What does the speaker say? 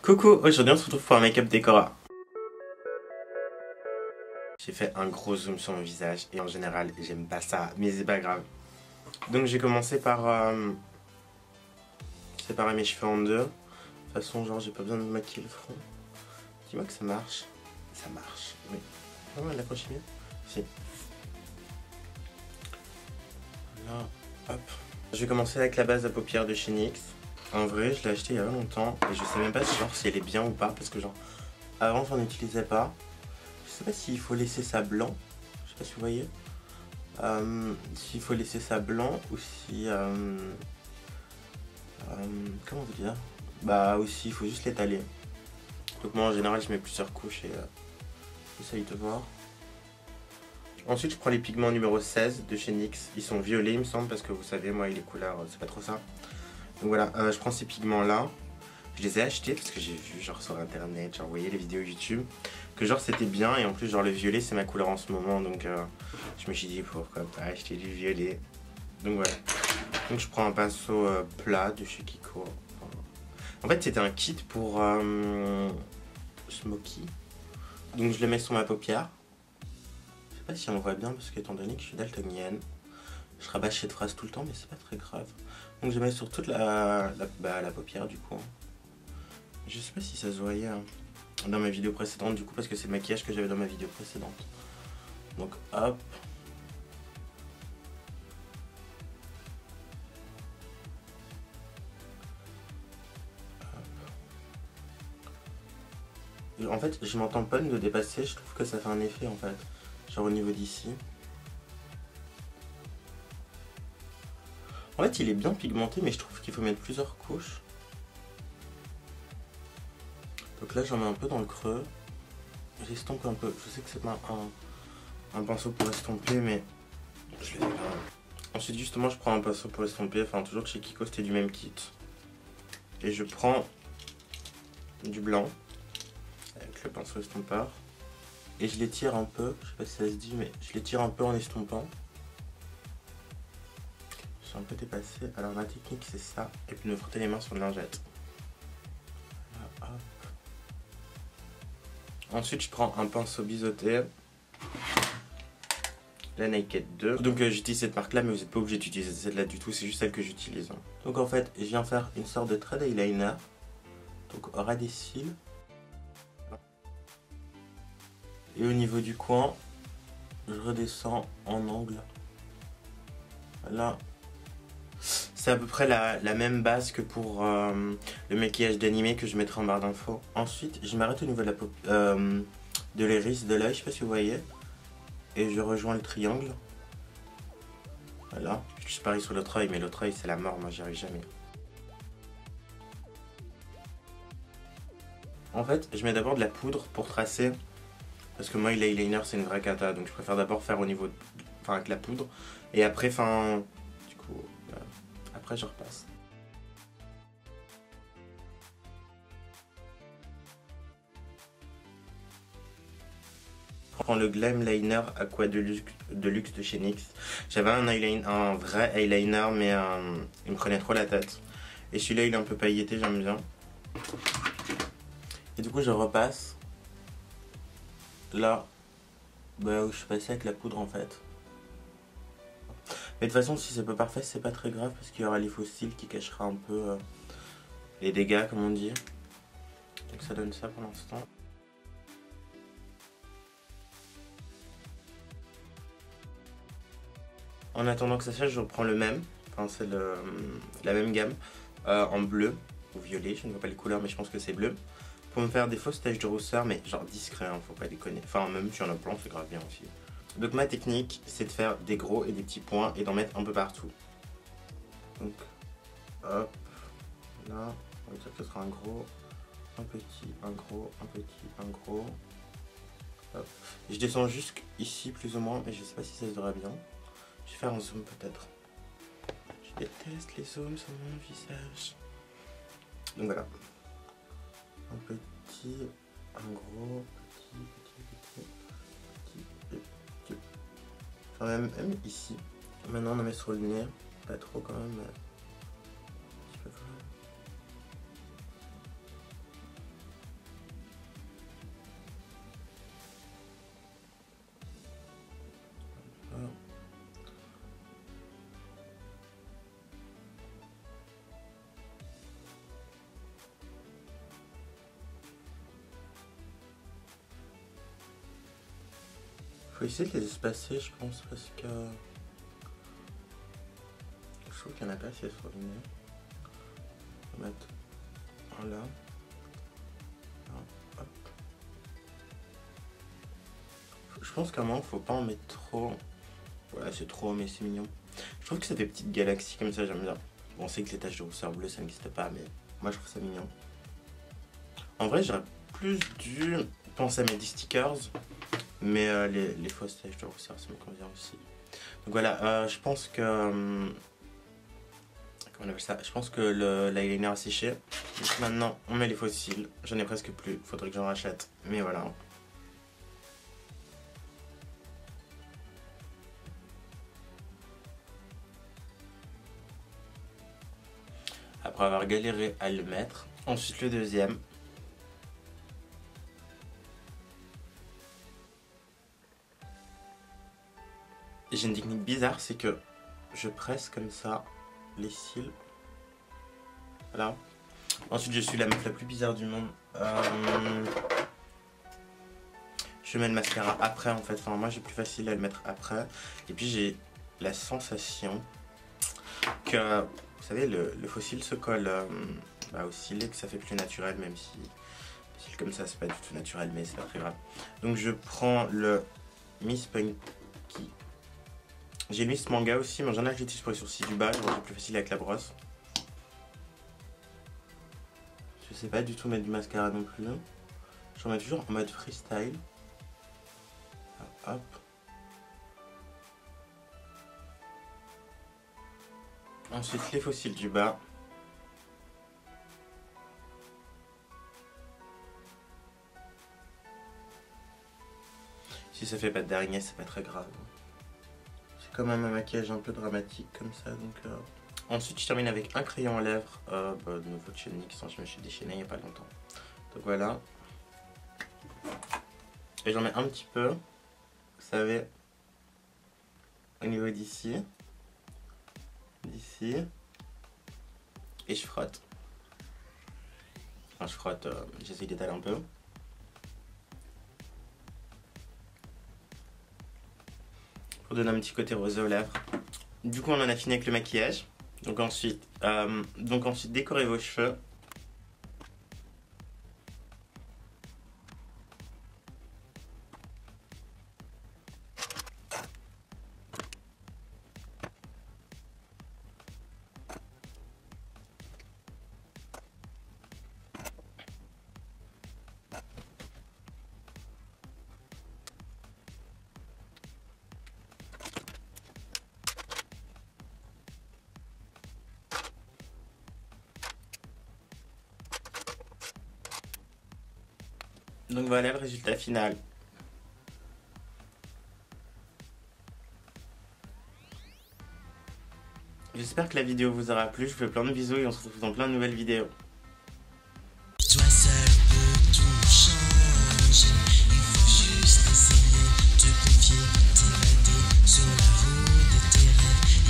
Coucou, aujourd'hui on se retrouve pour un make-up décora. J'ai fait un gros zoom sur mon visage et en général j'aime pas ça, mais c'est pas grave. Donc j'ai commencé par séparer mes cheveux en deux. De toute façon genre j'ai pas besoin de maquiller le front. Dis-moi que ça marche. Ça marche, oui. Comment elle l'accroche mieux? Si. Là, hop. Je vais commencer avec la base à paupières de chez NYX. En vrai je l'ai acheté il y a longtemps et je sais même pas si elle est bien ou pas parce que genre avant j'en utilisais pas. Je sais pas s'il faut laisser ça blanc, je sais pas si vous voyez, s'il faut laisser ça blanc ou si, comment vous dire, bah aussi il faut juste l'étaler. Donc moi en général je mets plusieurs couches et j'essaye de voir. Ensuite je prends les pigments numéro 16 de chez NYX, ils sont violets il me semble parce que vous savez moi les couleurs c'est pas trop ça. Donc voilà, je prends ces pigments là. Je les ai achetés parce que j'ai vu genre sur internet, genre vous voyez les vidéos YouTube, que genre c'était bien et en plus genre le violet c'est ma couleur en ce moment donc je me suis dit pourquoi pas acheter du violet. Donc voilà. Donc je prends un pinceau plat de chez Kiko. En fait c'était un kit pour Smoky. Donc je le mets sur ma paupière. Je sais pas si on le voit bien parce qu'étant donné que je suis daltonienne, je rabâche cette phrase tout le temps mais c'est pas très grave. Donc je mets sur toute la paupière du coup. Je sais pas si ça se voyait hein, dans ma vidéo précédente du coup parce que c'est le maquillage que j'avais dans ma vidéo précédente. Donc hop. En fait je m'entends pas de dépasser, je trouve que ça fait un effet en fait. Genre au niveau d'ici. En fait il est bien pigmenté mais je trouve qu'il faut mettre plusieurs couches. Donc là j'en mets un peu dans le creux. J'estompe un peu. Je sais que c'est pas un pinceau pour estomper mais je le fais quand même. Ensuite justement je prends un pinceau pour estomper. Enfin toujours chez Kiko c'était du même kit. Et je prends du blanc avec le pinceau estompeur. Et je l'étire un peu. Je sais pas si ça se dit mais je l'étire un peu en estompant. Je suis un peu dépassé. Alors ma technique c'est ça. Et puis de me frotter les mains sur une lingette. Là, hop. Ensuite je prends un pinceau biseauté, la Naked 2. Donc j'utilise cette marque là mais vous n'êtes pas obligé d'utiliser celle-là du tout, c'est juste celle que j'utilise. Donc en fait je viens faire une sorte de trait d'eyeliner. Donc au ras des cils. Et au niveau du coin, je redescends en angle. Voilà. C'est à peu près la même base que pour le maquillage d'animé que je mettrai en barre d'infos. Ensuite, je m'arrête au niveau de l'iris de l'œil, je sais pas si vous voyez. Et je rejoins le triangle. Voilà. Je suis pareil sur l'autre œil, mais l'autre œil c'est la mort, moi j'y arrive jamais. En fait, je mets d'abord de la poudre pour tracer. Parce que moi, l'eyeliner c'est une vraie cata, donc je préfère d'abord faire au niveau, enfin avec la poudre. Et après, enfin, du coup, après je repasse. Je prends le Glam Liner Aqua Deluxe de chez NYX. J'avais un vrai eyeliner, mais il me prenait trop la tête. Et celui-là, il est un peu pailleté, j'aime bien. Et du coup, je repasse là, bah, où je suis passé avec la poudre en fait. Mais de toute façon, si c'est pas parfait, c'est pas très grave parce qu'il y aura les fossiles qui cachera un peu les dégâts, comme on dit. Donc ça donne ça pour l'instant. En attendant que ça sèche, je reprends le même. Enfin, c'est la même gamme en bleu ou violet. Je ne vois pas les couleurs, mais je pense que c'est bleu. Pour me faire des fausses taches de rousseur, mais genre discret, hein, faut pas déconner. Enfin, même si on a plein, c'est grave bien aussi. Donc ma technique, c'est de faire des gros et des petits points et d'en mettre un peu partout. Donc, hop, là, on va dire que ce sera un gros, un petit, un gros, un petit, un gros. Hop. Je descends jusqu'ici plus ou moins, mais je sais pas si ça se verra bien. Je vais faire un zoom peut-être. Je déteste les zooms sur mon visage. Donc voilà. Un petit, un gros, petit. Enfin même ici. Maintenant on en met sur le nez. Pas trop quand même, mais un petit peu quand même. Faut essayer de les espacer, je pense, parce que je trouve qu'il n'y en a pas assez surligné. On va mettre un là. Hop. Je pense qu'à un moment, faut pas en mettre trop. Voilà, c'est trop, mais c'est mignon. Je trouve que c'est des petites galaxies comme ça, j'aime bien. Bon, on sait que les taches de rousseur bleue, ça n'existe pas, mais moi, je trouve ça mignon. En vrai, j'aurais plus dû penser à mettre des stickers, mais les fausses taches de rousseur, ça me convient aussi. Donc voilà, je pense que... comment on appelle ça? Je pense que l'eyeliner a séché. Donc maintenant, on met les fossiles. J'en ai presque plus, faudrait que j'en rachète. Mais voilà. Après avoir galéré à le mettre. Ensuite le deuxième. J'ai une technique bizarre, c'est que je presse comme ça les cils. Voilà. Ensuite je suis la meuf la plus bizarre du monde. Je mets le mascara après en fait. Enfin moi j'ai plus facile à le mettre après. Et puis j'ai la sensation que, vous savez, le faux cil se colle au cil et que ça fait plus naturel, même si le cil comme ça c'est pas du tout naturel, mais c'est pas très grave. Donc je prends le Miss Punky. J'ai le Miss Manga aussi, mais j'en ai que j'utilise pour les sourcils du bas, donc c'est plus facile avec la brosse. Je sais pas du tout mettre du mascara non plus. J'en mets toujours en mode freestyle. Hop. Ensuite les faux cils du bas. Si ça fait pas d'araignée, c'est pas très grave. C'est quand même un maquillage un peu dramatique comme ça. Donc, Ensuite je termine avec un crayon à lèvres de nouveau de chez NYX. Je me suis déchaîné il n'y a pas longtemps. Donc voilà. Et j'en mets un petit peu. Vous savez, au niveau d'ici. D'ici. Et je frotte. Enfin je frotte, j'essaie d'étaler un peu. Pour donner un petit côté rosé aux lèvres. Du coup on en a fini avec le maquillage. Donc ensuite décorez vos cheveux. Donc voilà le résultat final. J'espère que la vidéo vous aura plu. Je vous fais plein de bisous et on se retrouve dans plein de nouvelles vidéos. Toi seul peux tout changer. Il faut juste essayer, te confier, t'évader sur la route de tes rêves.